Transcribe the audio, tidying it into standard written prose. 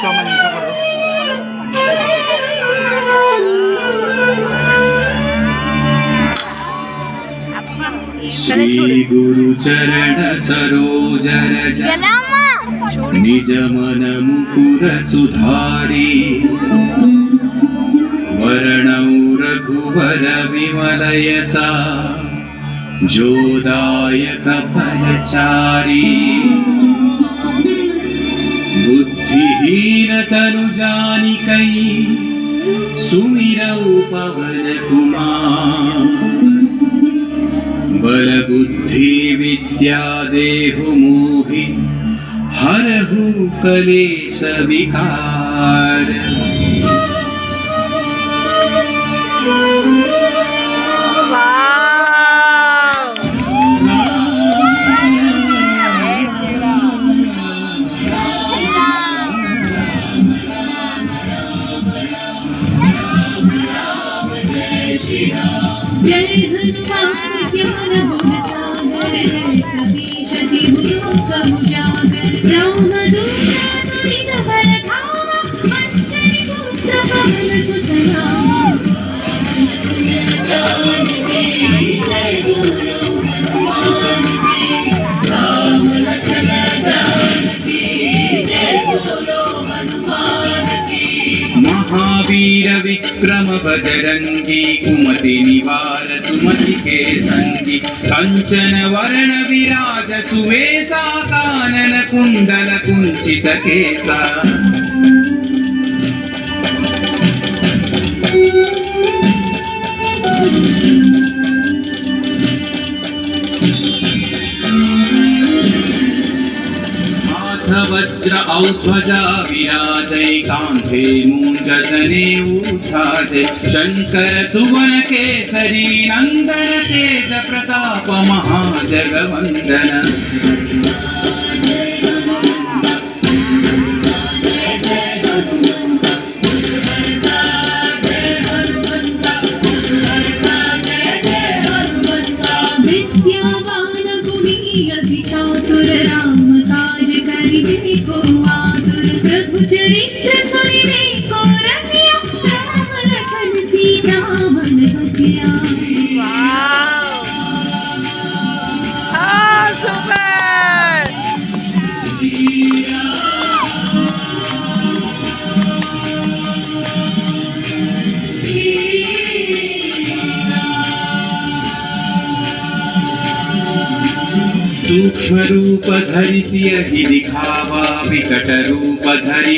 श्री गुरु चरण सरोज रज निज मन मुकुर सुधारी वर्णौ रघुवर विमल यसा जोदायक फलचारी बुद्धिहीन तनु जानिकै सुमिरौ पवन कुमार बल बुद्धि विद्या देहु मोहि हरहु कलेश विकार। जय हनुमान ज्ञान गुण सागर जय कपीश तिहुँ उजागर रामदूत तुलित बल धामा अंजनी पुत्र पवन सुत नामा जान जय गुरु हनुमान की राम लखन जानकी जय बोलो हनुमान की। महावीर विक्रम बजरंगी कुमति निवार सुमति के संगी कंचन वर्ण विराज सुवेशा कानन कुंडल कुंचित केसा। वज्र औध्वजा विराजै कांधे मूंज जनेऊ छाजै शंकर सुवन केसरी नंदन तेज प्रताप महाजगवंदन। विद्यावान गुणी अति चातुर राम काज करिबे को आतुर प्रभु चरित्र सुनिबे को रसिया राम लखन सीता मन बसिया। सूक्ष्म रूप धरि सियहि दिखावा विकट रूप धरि